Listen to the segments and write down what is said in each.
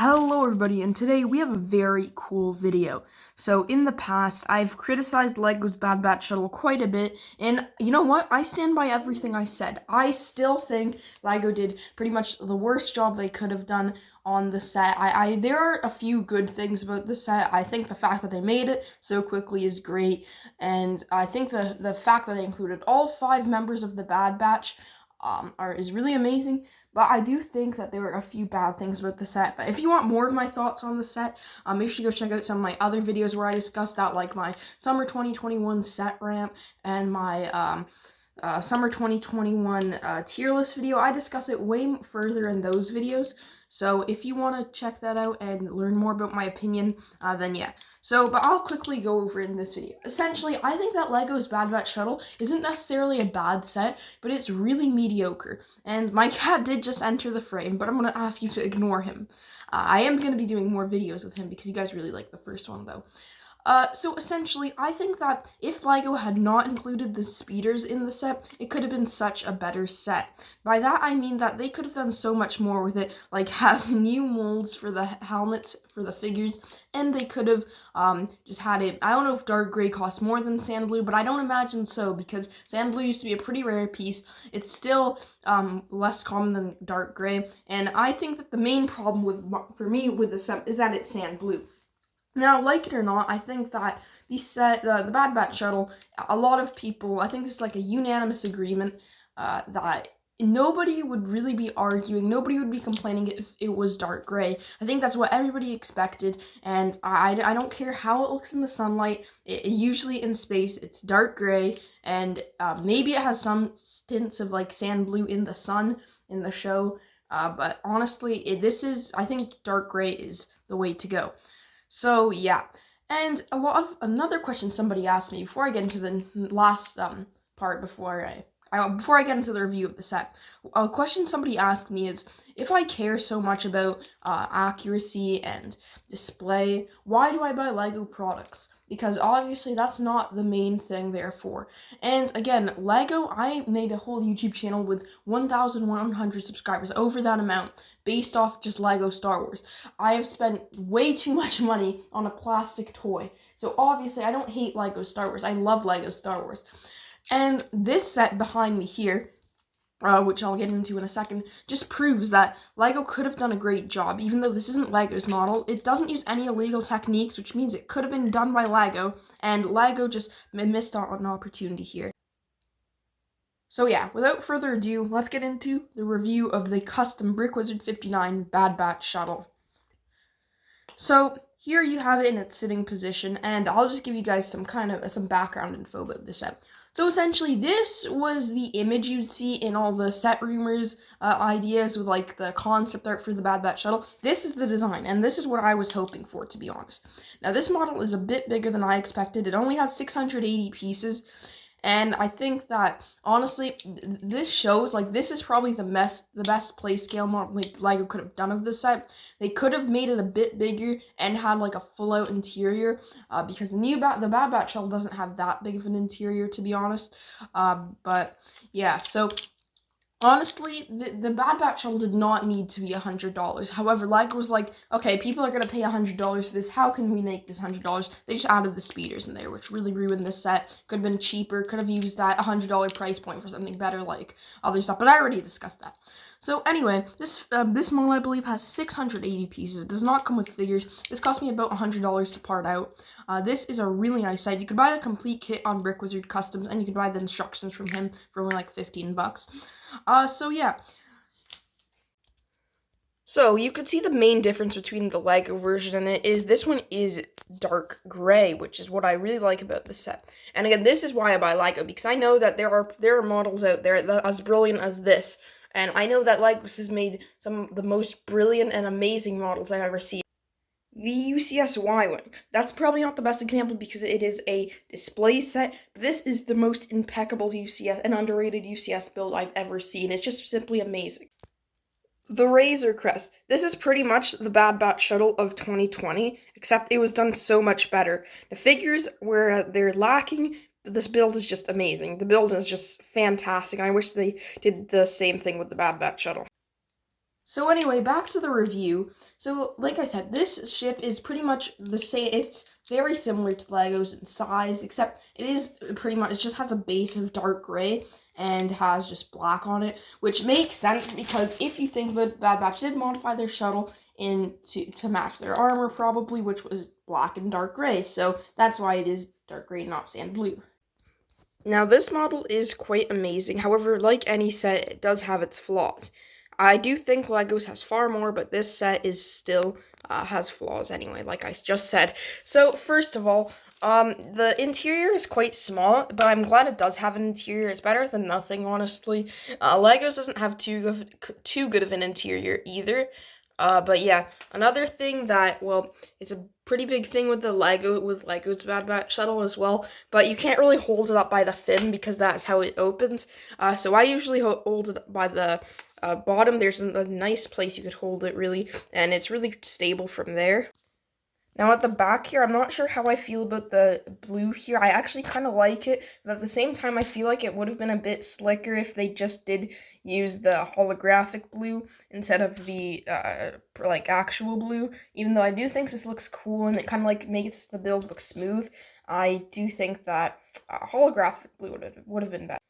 Hello everybody, and today we have a very cool video. So in the past, I've criticized LEGO's Bad Batch Shuttle quite a bit, and you know what? I stand by everything I said. I still think LEGO did pretty much the worst job they could have done on the set. There are a few good things about the set. I think the fact that they made it so quickly is great, and I think the fact that they included all 5 members of the Bad Batch is really amazing. But I do think that there were a few bad things about the set. But if you want more of my thoughts on the set, make sure you go check out some of my other videos where I discuss that, like my Summer 2021 set ramp and my Summer 2021 tier list video. I discuss it way further in those videos. So if you want to check that out and learn more about my opinion, then yeah. But I'll quickly go over it in this video. Essentially, I think that LEGO's Bad Batch Shuttle isn't necessarily a bad set, but it's really mediocre. And my cat did just enter the frame, but I'm going to ask you to ignore him. I am going to be doing more videos with him because you guys really like the first one, though. So essentially, I think that if LEGO had not included the speeders in the set, it could have been such a better set. By that, I mean that they could have done so much more with it, like have new molds for the helmets for the figures, and they could have just had it. I don't know if dark gray costs more than sand blue, but I don't imagine so, because sand blue used to be a pretty rare piece. It's still less common than dark gray, and I think that the main problem for me with the set is that it's sand blue. Now, like it or not, I think that the Bad Batch Shuttle, a lot of people, I think this is like a unanimous agreement that nobody would really be arguing, nobody would be complaining if it was dark gray. I think that's what everybody expected, and I don't care how it looks in the sunlight. Usually in space, it's dark gray, and maybe it has some stints of like sand blue in the sun in the show, but honestly, I think dark gray is the way to go. So yeah, and another question somebody asked me before I get into the last part before I get into the review of the set. A question somebody asked me is, if I care so much about accuracy and display, why do I buy LEGO products? Because obviously that's not the main thing they're for. And again, LEGO, I made a whole YouTube channel with 1,100 subscribers, over that amount, based off just LEGO Star Wars. I have spent way too much money on a plastic toy. So obviously I don't hate LEGO Star Wars. I love LEGO Star Wars. And this set behind me here, which I'll get into in a second, just proves that LEGO could have done a great job. Even though this isn't LEGO's model, it doesn't use any illegal techniques, which means it could have been done by LEGO, and LEGO just missed out on an opportunity here. So yeah, without further ado, let's get into the review of the custom BrickWizard 59 Bad Batch Shuttle. So here you have it in its sitting position, and I'll just give you guys some background info about this set. So essentially, this was the image you'd see in all the set rumors ideas with like the concept art for the Bad Batch Shuttle. This is the design, and this is what I was hoping for, to be honest. Now, this model is a bit bigger than I expected. It only has 680 pieces, and I think that, honestly, this shows, like, this is probably the best play scale model like LEGO could have done of this set. They could have made it a bit bigger and had, like, a full-out interior, because the Bad Batch Shuttle doesn't have that big of an interior, to be honest. But, yeah, so honestly, the Bad Batch Shuttle did not need to be $100. However, LEGO was like, okay, people are going to pay $100 for this. How can we make this $100? They just added the speeders in there, which really ruined this set. Could have been cheaper. Could have used that $100 price point for something better, like other stuff. But I already discussed that. So anyway, this model, I believe, has 680 pieces. It does not come with figures. This cost me about $100 to part out. This is a really nice set. You could buy the complete kit on BrickWizard Customs, and you could buy the instructions from him for only like 15 bucks. So yeah. So you could see the main difference between the LEGO version and it is this one is dark gray, which is what I really like about this set. And again, this is why I buy LEGO, because I know that there are models out there that as brilliant as this. And I know that LEGO has made some of the most brilliant and amazing models I've ever seen. The UCS-Y one. That's probably not the best example because it is a display set, but this is the most impeccable UCS and underrated UCS build I've ever seen. It's just simply amazing. The Razor Crest. This is pretty much the Bad Batch Shuttle of 2020, except it was done so much better. The figures where they're lacking, this build is just amazing. The build is just fantastic, and I wish they did the same thing with the Bad Batch Shuttle. So anyway, back to the review. So like I said, this ship is pretty much the same. It's very similar to Legos in size, except it is pretty much, it just has a base of dark gray and has just black on it, which makes sense because if you think that Bad Batch did modify their shuttle to match their armor probably, which was black and dark gray. So that's why it is dark gray, not sand blue. Now, this model is quite amazing. However, like any set, it does have its flaws. I do think Legos has far more, but this set is still has flaws anyway, like I just said. So, first of all, the interior is quite small, but I'm glad it does have an interior. It's better than nothing, honestly. Legos doesn't have too good of an interior either. But yeah, another thing that, well, it's a pretty big thing with Lego's Bad Batch Shuttle as well, but you can't really hold it up by the fin because that's how it opens. So I usually hold it by the bottom. There's a nice place you could hold it, really, and it's really stable from there. Now at the back here, I'm not sure how I feel about the blue here. I actually kind of like it, but at the same time, I feel like it would have been a bit slicker if they just did use the holographic blue instead of the like actual blue. Even though I do think this looks cool and it kind of like makes the build look smooth, I do think that holographic blue would have been better.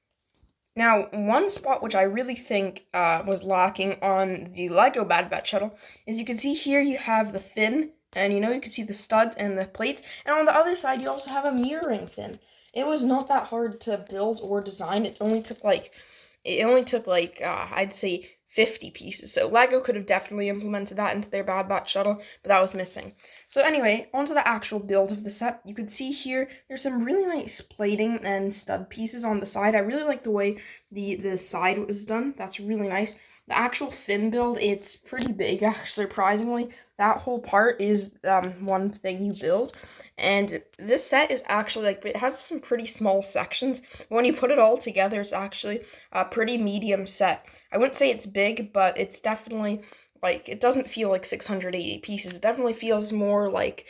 Now, one spot which I really think was lacking on the Lego Bad Batch Shuttle is you can see here you have the fin, and you can see the studs and the plates, and on the other side you also have a mirroring fin. It was not that hard to build or design. It only took like I'd say 50 pieces. So Lego could have definitely implemented that into their Bad Batch Shuttle, but that was missing. So anyway, onto the actual build of the set. You can see here there's some really nice plating and stud pieces on the side. I really like the way the side was done. That's really nice. The actual fin build, it's pretty big, actually, surprisingly. That whole part is one thing you build. And this set is actually, it has some pretty small sections. When you put it all together, it's actually a pretty medium set. I wouldn't say it's big, but it's definitely, it doesn't feel like 680 pieces. It definitely feels more like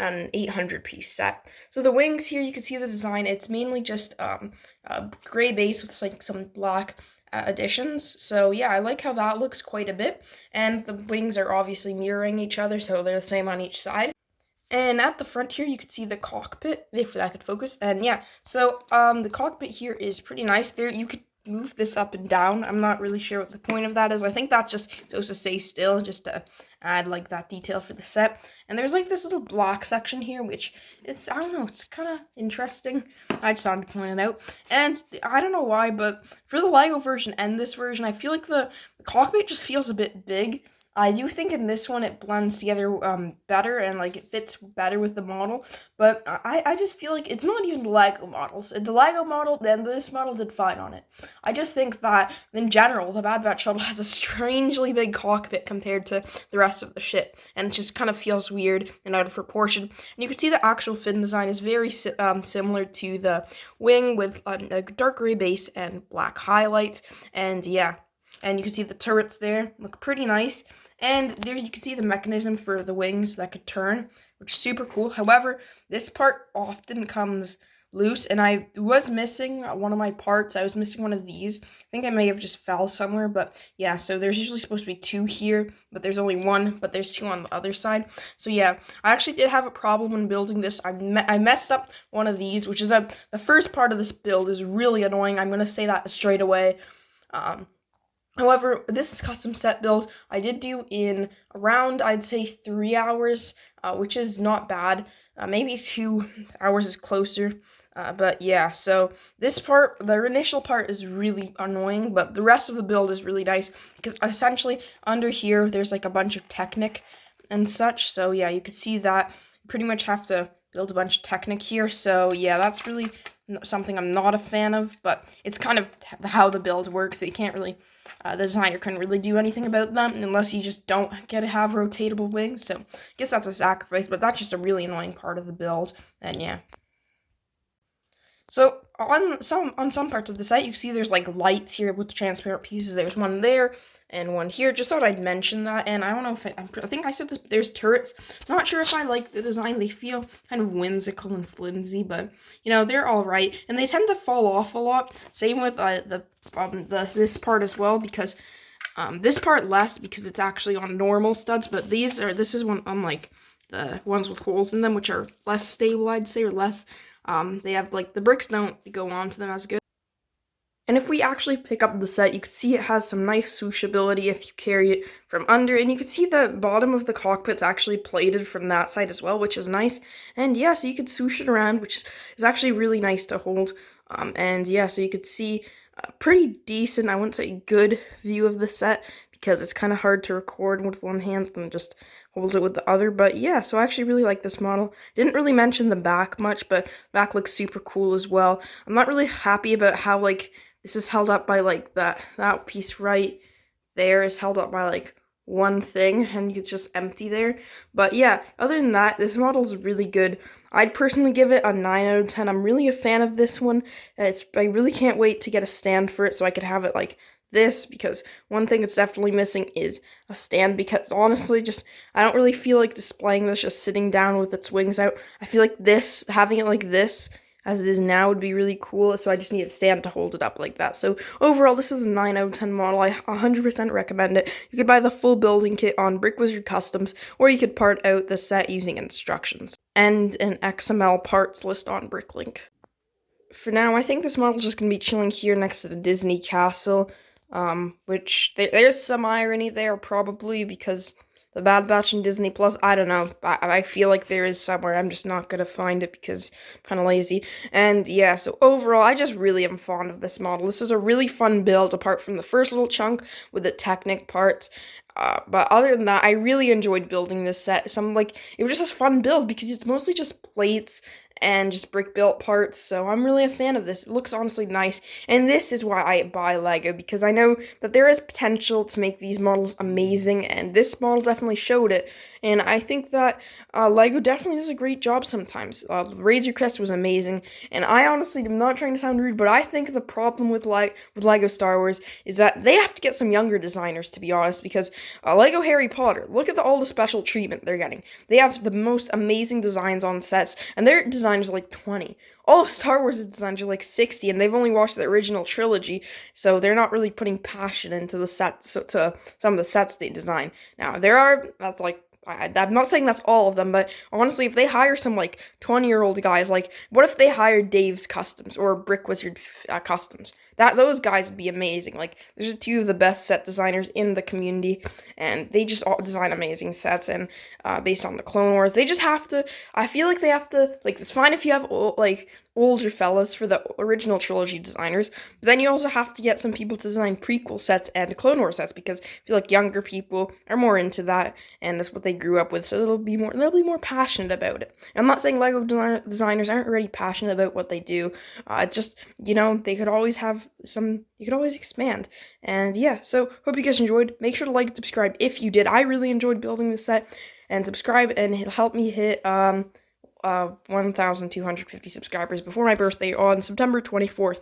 an 800-piece set. So the wings here, you can see the design. It's mainly just a gray base with, some black additions. So yeah, I like how that looks quite a bit. And the wings are obviously mirroring each other, so they're the same on each side. And at the front here, you can see the cockpit, if that could focus. And yeah, so the cockpit here is pretty nice. There, you could move this up and down. I'm not really sure what the point of that is. I think that's just supposed to stay still, just to add that detail for the set. And there's this little block section here, which it's, I don't know, it's kind of interesting. I just wanted to point it out. And I don't know why, but for the Lego version and this version, I feel like the cockpit just feels a bit big. I do think in this one it blends together better and it fits better with the model, but I just feel like it's not even the Lego models. The Lego model, then this model did fine on it. I just think that in general the Bad Batch Shuttle has a strangely big cockpit compared to the rest of the ship, and it just kind of feels weird and out of proportion. And you can see the actual fin design is very similar to the wing with a dark gray base and black highlights, and yeah. And you can see the turrets there look pretty nice. And there you can see the mechanism for the wings that could turn, which is super cool. However, this part often comes loose, and I was missing one of my parts. I was missing one of these. I think I may have just fell somewhere, but yeah, so there's usually supposed to be two here, but there's only one, but there's two on the other side. So yeah, I actually did have a problem when building this. I messed up one of these, which is the first part of this build is really annoying. I'm going to say that straight away. However, this custom set build I did do in around, I'd say, 3 hours, which is not bad. Maybe 2 hours is closer. But yeah, so this part, the initial part is really annoying, but the rest of the build is really nice because essentially under here, there's a bunch of Technic and such. So yeah, you can see that you pretty much have to build a bunch of Technic here. So yeah, that's really something I'm not a fan of, but it's kind of how the build works. So you can't really, the designer couldn't really do anything about them unless you just don't get to have rotatable wings. So I guess that's a sacrifice, but that's just a really annoying part of the build. And yeah. So on some parts of the site, you see there's lights here with transparent pieces. There's one there and one here. Just thought I'd mention that. And I don't know if I think I said this, but there's turrets. Not sure if I like the design. They feel kind of whimsical and flimsy, but they're all right. And they tend to fall off a lot. Same with this part as well, because This part less because it's actually on normal studs, but this is one unlike the ones with holes in them, which are less stable, I'd say, or less. They have, like, the bricks don't go onto them as good. And if we actually pick up the set, you can see it has some nice swooshability if you carry it from under, and you can see the bottom of the cockpit's actually plated from that side as well, which is nice. And yeah, so you could swoosh it around, which is actually really nice to hold. And yeah, so you could see a pretty decent, I wouldn't say good view of the set, because it's kind of hard to record with one hand and just hold it with the other. But yeah, so I actually really like this model. Didn't really mention the back much, but back looks super cool as well. I'm not really happy about how, like, this is held up by, like, that piece right there is held up by, like, one thing, and it's just empty there. But yeah, other than that, this model is really good. I'd personally give it a 9 out of 10. I'm really a fan of this one. I really can't wait to get a stand for it so I could have it like this, because one thing it's definitely missing is a stand, because honestly, just, I don't really feel like displaying this just sitting down with its wings out. I feel like this, having it like this, as it is now, would be really cool, so I just need a stand to hold it up like that. So overall, this is a 9 out of 10 model. I 100% recommend it. You could buy the full building kit on Brick Wizard Customs, or you could part out the set using instructions and an XML parts list on Bricklink. For now, I think this model is just going to be chilling here next to the Disney Castle, which there's some irony there probably, because the Bad Batch and Disney Plus, I don't know. I feel like there is somewhere. I'm just not gonna find it because I'm kind of lazy. And yeah, so overall, I just really am fond of this model. This was a really fun build, apart from the first little chunk with the Technic parts. But other than that, I really enjoyed building this set. It was just a fun build because it's mostly just plates and just brick built parts, so I'm really a fan of this. It looks honestly nice, and this is why I buy LEGO, because I know that there is potential to make these models amazing, and this model definitely showed it. And I think that LEGO definitely does a great job sometimes. Razor Crest was amazing, and I honestly am not trying to sound rude, but I think the problem with LEGO Star Wars is that they have to get some younger designers, to be honest, because LEGO Harry Potter, look at all the special treatment they're getting. They have the most amazing designs on sets, and their designers are like 20. All of Star Wars' designs are like 60, and they've only watched the original trilogy, so they're not really putting passion into the sets, to some of the sets they design. Now, I'm not saying that's all of them, but honestly, if they hire some, like, 20-year-old guys, like, what if they hired Dave's Customs or Brick Wizard Customs? Those guys would be amazing. Like, there's two of the best set designers in the community, and they just all design amazing sets, and based on the Clone Wars, they just have to, I feel like they have to, like, it's fine if you have, older fellas for the original trilogy designers, but then you also have to get some people to design prequel sets and Clone Wars sets, because I feel like younger people are more into that, and that's what they grew up with, so they'll be more passionate about it. I'm not saying LEGO designers aren't already passionate about what they do, just, they could always you could always expand. And yeah, so hope you guys enjoyed. Make sure to like and subscribe if you did. I really enjoyed building this set, and subscribe, and it'll help me hit 1,250 subscribers before my birthday on September 24th.